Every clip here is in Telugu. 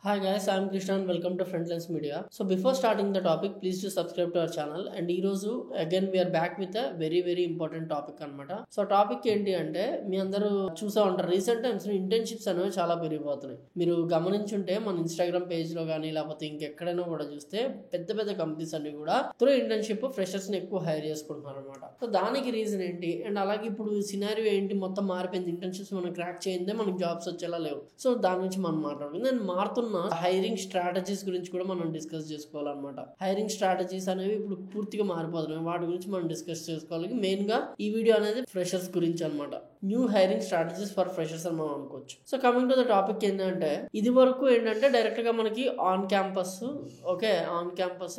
Hi guys, I'm Krishna and welcome to Frontlines Media. So before starting the topic, please do subscribe to our channel. And ఈ రోజు again we are back with a very important topic అన్నమాట. సో టాపిక్ ఏంటి అంటే మీ అందరూ చూసా ఉంటారు రీసెంట్ టైమ్స్ ఇంటర్న్షిప్స్ అనేవి చాలా పెరిగిపోతున్నాయి. మీరు గమనించుంటే మన ఇన్స్టాగ్రామ్ పేజ్ లో కానీ లేకపోతే ఇంకెక్కడైనా కూడా చూస్తే పెద్ద కంపెనీస్ అన్ని కూడా త్రూ ఇంటర్న్షిప్ ఫ్రెషర్స్ ని ఎక్కువ హైర్ చేసుకుంటున్నారు అనమాట. సో దానికి రీజన్ ఏంటి అండ్ అలాగే ఇప్పుడు సినారియో ఏంటి మొత్తం మారిపోయింది. ఇంటర్న్షిప్స్ మనం క్రాక్ చేయిందే మనకి జాబ్స్ వచ్చేలా లేవు. సో దాని నుంచి మనం మాట్లాడుకుందాం. నేను మారుతున్న హైరింగ్ స్ట్రాటజీస్ గురించి కూడా మనం డిస్కస్ చేసుకోవాలన్నమాట. హైరింగ్ స్ట్రాటజీస్ అనేవి ఇప్పుడు పూర్తిగా మారిపోతున్నాయి. వాటి గురించి మనం డిస్కస్ చేసుకోవాలి. మెయిన్ గా ఈ వీడియో అనేది ఫ్రెషర్స్ గురించి అనమాట. New hiring strategies for freshers అని మనం అనుకోవచ్చు. So coming to the topic ఏంటంటే ఇది వరకు ఏంటంటే డైరెక్ట్ గా మనకి on campus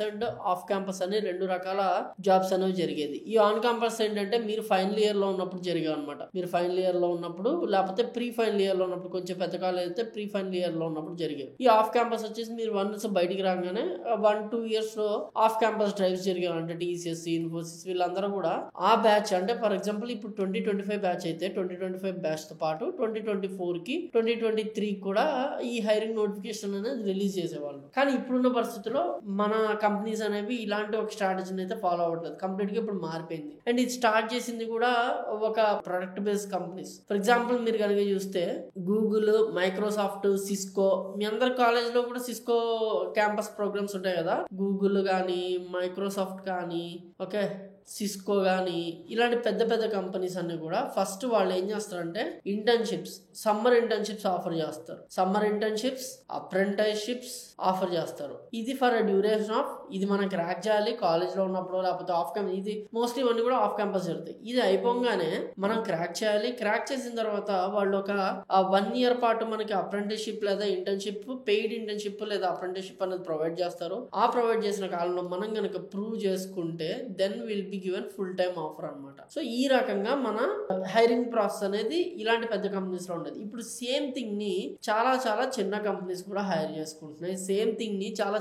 and off campus అనే రెండు రకాల జాబ్స్ అనేవి జరిగేది. ఈ ఆన్ క్యాంపస్ ఏంటంటే మీరు ఫైనల్ ఇయర్ లో ఉన్నప్పుడు జరిగేవి అనమాట. మీరు ఫైనల్ ఇయర్ లో ఉన్నప్పుడు లేకపోతే ప్రీ ఫైనల్ ఇయర్ లో ఉన్నప్పుడు కొంచెం పెద్ద కాలేజ్ అయితే ప్రీ ఫైనల్ ఇయర్ లో ఉన్నప్పుడు జరిగేవి. ఈ ఆఫ్ క్యాంపస్ వచ్చేసి మీరు వన్స్ బయటికి రాగానే 1-2 years లో ఆఫ్ క్యాంపస్ డ్రైవ్స్ జరిగాయి. అంటే టీసీఎస్, ఇన్ఫోసిస్ వీళ్ళందరూ కూడా ఆ బ్యాచ్ అంటే ఫర్ ఎగ్జాంపుల్ ఇప్పుడు 2025 బ్యాచ్ అయితే 2025 బ్యాచ్ తో పాటు 2024 కి 2023 కూడా ఈ హైరింగ్ నోటిఫికేషన్ అనేది రిలీజ్ చేసేవాళ్ళు. కానీ ఇప్పుడున్న పరిస్థితుల్లో మన కంపెనీస్ అనేవి ఇలాంటి ఒక స్ట్రాటజీని అయితే ఫాలో అవ్వట్లేదు. కంప్లీట్ గా ఇప్పుడు మారిపోయింది. అండ్ ఇది స్టార్ట్ చేసింది కూడా ఒక product based companies. For example మీరు కనుక చూస్తే గూగుల్, మైక్రోసాఫ్ట్, సిస్కో, మీ అందరి కాలేజ్ లో కూడా సిస్కో క్యాంపస్ ప్రోగ్రామ్స్ ఉంటాయి కదా. గూగుల్ కానీ మైక్రోసాఫ్ట్ కానీ సిస్కో కానీ ఇలాంటి పెద్ద కంపెనీస్ అన్ని కూడా ఫస్ట్ వాళ్ళు ఏం చేస్తారంటే సమ్మర్ ఇంటర్న్షిప్స్ ఆఫర్ చేస్తారు. సమ్మర్ ఇంటర్న్షిప్స్, అప్రెంటిస్షిప్స్ ఆఫర్ చేస్తారు. ఇది ఫర్ డ్యూరేషన్ ఆఫ్ ఇది మనం క్రాక్ చేయాలి కాలేజ్ లో ఉన్నప్పుడు లేకపోతే ఆఫ్ క్యాంపస్. ఇది మోస్ట్లీ ఇవన్నీ కూడా ఆఫ్ క్యాంపస్ జరుగుతాయి. ఇది అయిపోగానే మనం క్రాక్ చేయాలి. క్రాక్ చేసిన తర్వాత వాళ్ళు ఒక 1 year పాటు మనకి అప్రెంటిస్షిప్ లేదా ఇంటర్న్షిప్, పెయిడ్ ఇంటర్న్షిప్ లేదా అప్రెంటిస్షిప్ అనేది ప్రొవైడ్ చేస్తారు. ఆ ప్రొవైడ్ చేసిన కాలంలో మనం కనుక ప్రూవ్ చేసుకుంటే then will be given full time offer అనమాట. సో ఈ రకంగా మన హైరింగ్ ప్రాసెస్ అనేది ఇలాంటి పెద్ద కంపెనీస్ లో ఉండేది. ఇప్పుడు సేమ్ థింగ్ ని చాలా చిన్న కంపెనీస్ కూడా హైర్ చేసుకుంటున్నాయి. సేమ్ థింగ్ ని చాలా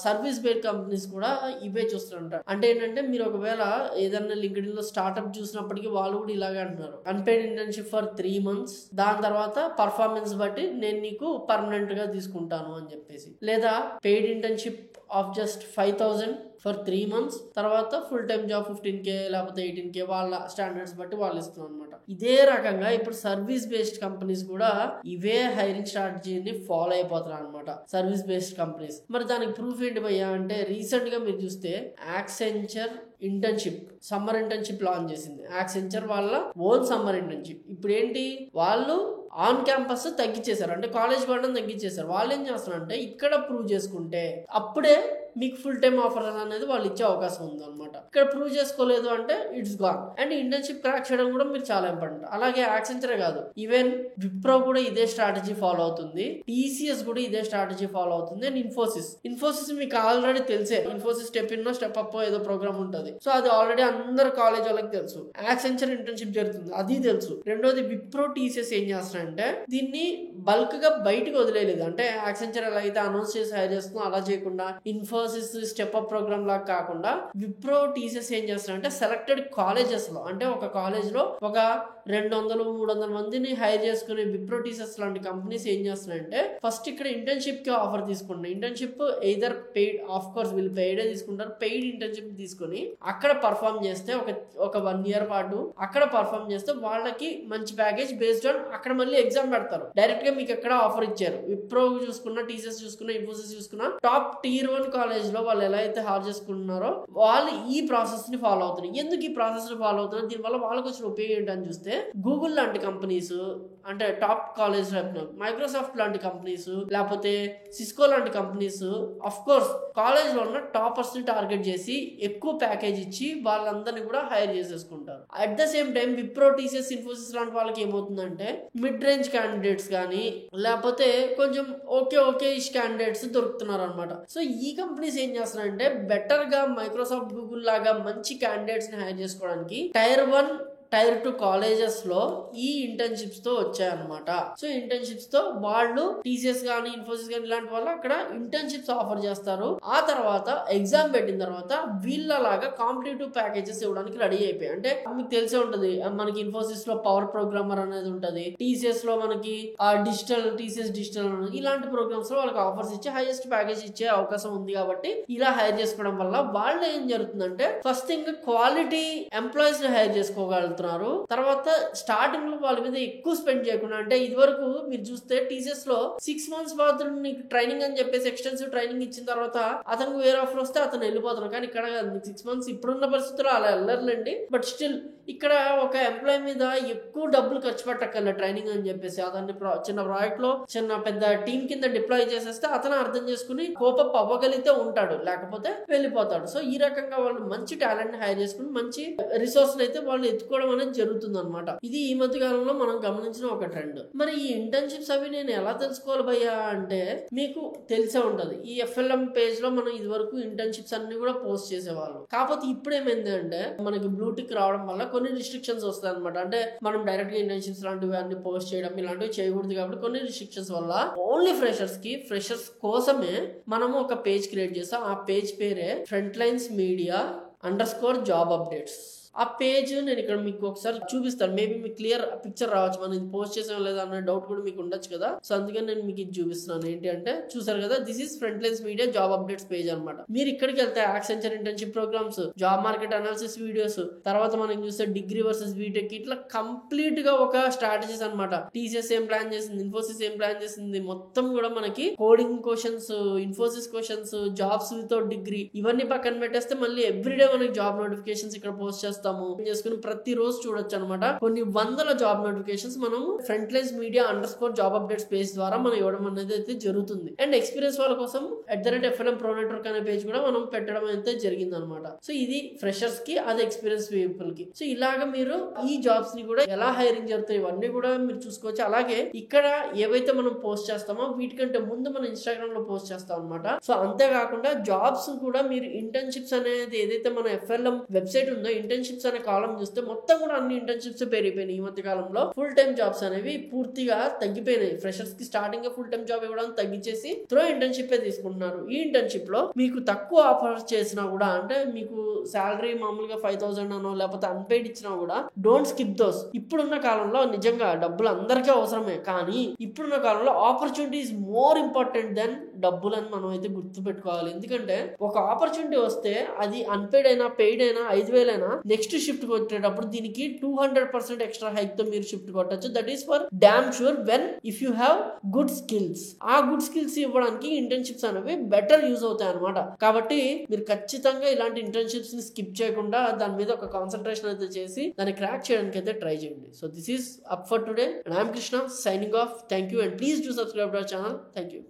సర్వీస్ బేస్డ్ కంపెనీస్ కూడా ఇవే చూస్తుంటారు. అంటే ఏంటంటే మీరు ఒకవేళ ఏదైనా లింక్డ్ఇన్ లో స్టార్ట్అప్ చూసినప్పటికీ వాళ్ళు కూడా ఇలాగే అంటున్నారు, అన్పెయిడ్ ఇంటర్న్షిప్ ఫర్ 3 months, దాని తర్వాత పర్ఫార్మెన్స్ బట్టి నేను నీకు పర్మనెంట్ గా తీసుకుంటాను అని చెప్పేసి, లేదా paid internship of just 5,000 for 3 months, తర్వాత ఫుల్ టైమ్ జాబ్ 15K లేకపోతే 18K వాళ్ళ స్టాండర్డ్స్ బట్టి వాళ్ళు ఇస్తున్నారు అనమాట. ఇదే రకంగా ఇప్పుడు సర్వీస్ బేస్డ్ కంపెనీస్ కూడా ఇవే హైరింగ్ స్ట్రాటజీని ఫాలో అయిపోతున్నారు అనమాట. Service based companies. మరి దానికి ప్రూఫ్ ఏంటి భయ్యా అంటే రీసెంట్ గా మీరు చూస్తే Accenture internship summer internship launch చేసింది. యాక్సెంచర్ వాళ్ళ ఓన్ సమ్మర్ ఇంటర్న్షిప్. ఇప్పుడు ఏంటి వాళ్ళు ఆన్ క్యాంపస్ తగ్గించేశారు, అంటే కాలేజ్ వెళ్ళడం తగ్గించేశారు. వాళ్ళు ఏం చేస్తారంటే ఇక్కడ ప్రూవ్ చేసుకుంటే అప్పుడే మీకు ఫుల్ టైమ్ ఆఫర్ అనేది వాళ్ళు ఇచ్చే అవకాశం ఉంది అనమాట. ఇక్కడ ప్రూవ్ చేసుకోలేదు అంటే it's gone. And internship crack చేయడం కూడా మీరు చాలా ఇంపార్టెంట్. అలాగే యాక్సెంచరే కాదు, ఈవెన్ విప్రో కూడా ఇదే స్ట్రాటజీ ఫాలో అవుతుంది, టీసీఎస్ కూడా ఇదే స్ట్రాటజీ ఫాలో అవుతుంది. అండ్ ఇన్ఫోసిస్ మీకు ఆల్రెడీ తెలిసే. Infosys step in step up ఏదో ప్రోగ్రామ్ ఉంటుంది. సో అది ఆల్రెడీ అందరు కాలేజ్ వాళ్ళకి తెలుసు. యాక్సెంచర్ ఇంటర్న్షిప్ జరుగుతుంది, అది తెలుసు. రెండోది విప్రో, టీసీఎస్ ఏం చేస్తారంటే దీన్ని బల్క్ గా బయటకు వదిలేదు. అంటే యాక్సెంచర్ ఎలా అయితే అనౌన్స్ చేసి హైర్ చేస్తుందో అలా చేయకుండా ఇన్ఫోసిస్ స్టెప్ అప్ ప్రోగ్రామ్ లాగా కాకుండా విప్రో, టీసీఎస్ ఏం చేస్తారంటే సెలెక్టెడ్ కాలేజెస్ లో, అంటే ఒక కాలేజ్ లో ఒక 200-300 మందిని హైర్ చేసుకునే విప్రో, టీసీఎస్ లాంటి కంపెనీస్ ఏం చేస్తున్నాయంటే ఫస్ట్ ఇక్కడ ఇంటర్న్షిప్ కి ఆఫర్ తీసుకుంటున్నాయి. Internship either paid, of course వీళ్ళు పెయిడే తీసుకుంటారు. పెయిడ్ ఇంటర్న్షిప్ తీసుకుని అక్కడ పర్ఫామ్ చేస్తే ఒక 1 year పాటు అక్కడ పర్ఫామ్ చేస్తే వాళ్ళకి మంచి ప్యాకేజ్ బేస్డ్ ఆన్ అక్కడ మళ్ళీ ఎగ్జామ్ పెడతారు. డైరెక్ట్ గా మీకు ఎక్కడ ఆఫర్ ఇచ్చారు. విప్రో చూసుకున్నా, టీసీఎస్ చూసుకున్నా, ఇన్ఫోసిస్ చూసుకున్నా టాప్ Tier 1 కాలేజ్ లో వాళ్ళు ఎలా అయితే హైర్ చేసుకుంటున్నారో వాళ్ళు ఈ ప్రాసెస్ ని ఫాలో అవుతున్నారు. ఎందుకు ఈ ప్రాసెస్ ని ఫాలో అవుతున్నారు, దీనివల్ల వాళ్ళకి వచ్చిన ఉపయోగం ఏంటని చూస్తే గూగుల్ లాంటి కంపెనీస్, అంటే టాప్ కాలేజ్, మైక్రోసాఫ్ట్ లాంటి కంపెనీస్, లేకపోతే సిస్కో లాంటి కంపెనీస్ అఫ్ కోర్స్ కాలేజ్ లో ఉన్న టాపర్స్ ని టార్గెట్ చేసి ఎక్కువ ప్యాకేజ్ ఇచ్చి వాళ్ళందరినీ కూడా హైర్ చేసేసుకుంటారు. At the same time Wipro, TCS, Infosys లాంటి వాళ్ళకి ఏమవుతుందంటే మిడ్ రేంజ్ క్యాండిడేట్స్ కానీ లేకపోతే కొంచెం ఓకే క్యాండిడేట్స్ దొరుకుతున్నారు అనమాట. సో ఈ కంపెనీస్ ఏం చేస్తున్నారంటే బెటర్ గా మైక్రోసాఫ్ట్, గూగుల్ లాగా మంచి క్యాండిడేట్స్ ని హైర్ చేసుకోవడానికి Tier 1 టైర్ 2 కాలేజెస్ లో ఈ ఇంటర్న్షిప్స్ తో వచ్చాయన్నమాట. సో ఇంటర్న్షిప్స్ తో వాళ్ళు టీసీఎస్ గానీ ఇన్ఫోసిస్ గానీ ఇలాంటి వాళ్ళు అక్కడ ఇంటర్న్షిప్స్ ఆఫర్ చేస్తారు. ఆ తర్వాత ఎగ్జామ్ పెట్టిన తర్వాత వీళ్ళలాగా కాంపిటేటివ్ ప్యాకేజెస్ ఇవ్వడానికి రెడీ అయిపోయాయి. అంటే మీకు తెలిసే ఉంటది, మనకి ఇన్ఫోసిస్ లో పవర్ ప్రోగ్రామర్ అనేది ఉంటది, టీసీఎస్ లో మనకి టీసీఎస్ డిజిటల్ ఇలాంటి ప్రోగ్రామ్స్ లో వాళ్ళకి ఆఫర్స్ ఇచ్చి హైయెస్ట్ ప్యాకేజ్ ఇచ్చే అవకాశం ఉంది. కాబట్టి ఇలా హైర్ చేసుకోవడం వల్ల వాళ్ళు ఏం జరుగుతుందంటే ఫస్ట్ థింగ్ క్వాలిటీ ఎంప్లాయీస్ ని హైర్ చేసుకోగలుగుతున్నారు. తర్వాత స్టార్టింగ్ లో వాళ్ళ మీద ఎక్కువ స్పెండ్ చేయకుండా, అంటే ఇది వరకు మీరు చూస్తే టీసీఎస్ లో 6 months పాటు నీకు ట్రైనింగ్ అని చెప్పేసి ఎక్స్టెన్సివ్ ట్రైనింగ్ ఇచ్చిన తర్వాత అతనికి వేరే ఆఫర్ వస్తే అతను వెళ్ళిపోతాడు. కానీ ఇక్కడ 6 months ఇప్పుడున్న పరిస్థితుల్లో అలా వెళ్ళర్లేండి. బట్ స్టిల్ ఇక్కడ ఒక ఎంప్లాయీ మీద ఎక్కువ డబ్బులు ఖర్చు పెట్టక్కర్లే ట్రైనింగ్ అని చెప్పేసి అతన్ని చిన్న ప్రాజెక్ట్ లో చిన్న పెద్ద టీం కింద డిప్లాయ్ చేసేస్తే అతను అర్థం చేసుకుని కోపప్ అవ్వగలిగితే ఉంటాడు, లేకపోతే వెళ్ళిపోతాడు. సో ఈ రకంగా వాళ్ళు మంచి టాలెంట్ ని హైర్ చేసుకుని మంచి రిసోర్స్ అయితే వాళ్ళు ఎత్తుకోవడం అనేది జరుగుతుంది అనమాట. ఇది ఈ మధ్య కాలంలో మనం గమనించిన ఒక ట్రెండ్. మరి ఈ ఇంటర్న్షిప్స్ అవి నేను ఎలా తెలుసుకోవాలి భయ్యా అంటే మీకు తెలిసే ఉంటది, ఈ FLM పేజ్ లో మనం ఇది వరకు ఇంటర్న్షిప్స్ అన్ని కూడా పోస్ట్ చేసేవాళ్ళం. కాకపోతే ఇప్పుడు ఏమైంది అంటే మనకి బ్లూటిక్ రావడం వల్ల కొన్ని రిస్ట్రిక్షన్స్ వస్తాయి అనమాట. అంటే మనం డైరెక్ట్ గా ఇంటర్న్షిప్స్ లాంటివి అన్ని పోస్ట్ చేయడం ఇలాంటివి చేయకూడదు. కాబట్టి కొన్ని రిస్ట్రిక్షన్స్ వల్ల ఓన్లీ ఫ్రెషర్స్ కోసమే మనము ఒక పేజ్ క్రియేట్ చేస్తాం. ఆ పేజ్ పేరే ఫ్రంట్లైన్స్ మీడియా _జాబ్ అప్డేట్స్. ఆ పేజ్ నేను ఇక్కడ మీకు ఒకసారి చూపిస్తాను. మేబీ మీకు క్లియర్ పిక్చర్ రావచ్చు, మనం ఇది పోస్ట్ చేసాం లేదా అన్న డౌట్ కూడా మీకు ఉండొచ్చు కదా. సో అందుకని నేను మీకు ఇది చూపిస్తున్నాను. ఏంటి అంటే చూసారు కదా, this is Frontlines media job updates page అనమాట. మీరు ఇక్కడికి వెళ్తే Accenture internship programs, job market analysis videos, తర్వాత మనం చూస్తే డిగ్రీ వర్సెస్ బీటెక్, ఇట్లా కంప్లీట్ గా ఒక స్ట్రాటజీస్ అనమాట. టీసీఎస్ ఏం ప్లాన్ చేసింది, ఇన్ఫోసిస్ ఏం ప్లాన్ చేసింది, మొత్తం కూడా మనకి coding questions, Infosys questions, jobs without degree ఇవన్నీ పక్కన పెట్టేస్తే మళ్ళీ ఎవ్రీడే మనకి జాబ్ నోటిఫికేషన్స్ ఇక్కడ పోస్ట్ చేస్తాము చేసుకుని ప్రతి రోజు చూడొచ్చు అనమాట. కొన్ని వందల జాబ్ నోటిఫికేషన్స్ మనం Frontlines media _job updates page ద్వారా మనం ఇవ్వడం అనేది అయితే జరుగుతుంది. అండ్ ఎక్స్పీరియన్స్ వాళ్ళ కోసం @FLM Pro Network అనే పేజ్ కూడా మనం పెట్టడం అయితే జరిగింది అనమాట. సో ఇది ఫ్రెషర్స్ కి, అది ఎక్స్పీరియన్స్ పీపుల్ కి. సో ఇలాగా మీరు ఈ జాబ్స్ ని కూడా ఎలా హైరింగ్ జరుగుతాయి ఇవన్నీ కూడా మీరు చూసుకోవచ్చు. అలాగే ఇక్కడ ఏవైతే మనం పోస్ట్ చేస్తామో వీటికంటే ముందు మనం ఇన్స్టాగ్రామ్ లో పోస్ట్ చేస్తాం అనమాట. సో అంతేకాకుండా జాబ్స్ కూడా మీరు ఇంటర్న్షిప్స్ అనేది ఏదైతే మన FLM వెబ్సైట్ ఉందో ఇంటర్న్షిప్స్ అనే కాలం చూస్తే మొత్తం కూడా అన్ని ఇంటర్న్షిప్స్ పెరిగిపోయినాయి. ఈ మధ్య కాలంలో ఫుల్ టైమ్ జాబ్స్ అనేవి పూర్తిగా తగ్గిపోయినాయి. ఫ్రెషర్స్ కి స్టార్టింగ్ ఫుల్ టైమ్ జాబ్ ఇవ్వడం తగ్గించేసి త్రో ఇంటర్న్షిప్ తీసుకుంటున్నారు. ఈ ఇంటర్న్షిప్ లో మీకు తక్కువ ఆఫర్ చేసినా కూడా, అంటే మీకు శాలరీ మామూలుగా 5,000 అనో లేకపోతే అన్పెయిడ్ ఇచ్చినా కూడా డోంట్ స్కిప్ దోస్. ఇప్పుడున్న కాలంలో నిజంగా డబ్బులు అందరికీ అవసరమే, కానీ ఇప్పుడున్న కాలంలో opportunity is more important than డబ్బులు అని మనం అయితే గుర్తు పెట్టుకోవాలి. ఎందుకంటే ఒక ఆపర్చునిటీ వస్తే అది అన్పెయిడ్ అయినా పెయిడ్ అయినా 5,000 అయినా నెక్స్ట్ షిఫ్ట్ కొట్టేటప్పుడు దీనికి 200% ఎక్స్ట్రా హైక్ తో మీరు షిఫ్ట్ కొట్టచ్చు. That is for damn sure when if you have good skills. ఆ గుడ్ స్కిల్స్ ఇవ్వడానికి ఇంటర్న్షిప్స్ అనేవి బెటర్ యూజ్ అవుతాయి అనమాట. కాబట్టి మీరు ఖచ్చితంగా ఇలాంటి ఇంటర్న్షిప్స్ ని స్కిప్ చేయకుండా దాని మీద ఒక కాన్సన్ట్రేషన్ అయితే చేసి దాన్ని క్రాక్ చేయడానికి అయితే ట్రై చేయండి. So this is up for today and I'm Krishna signing off. Thank you and please do subscribe to our channel. Thank you.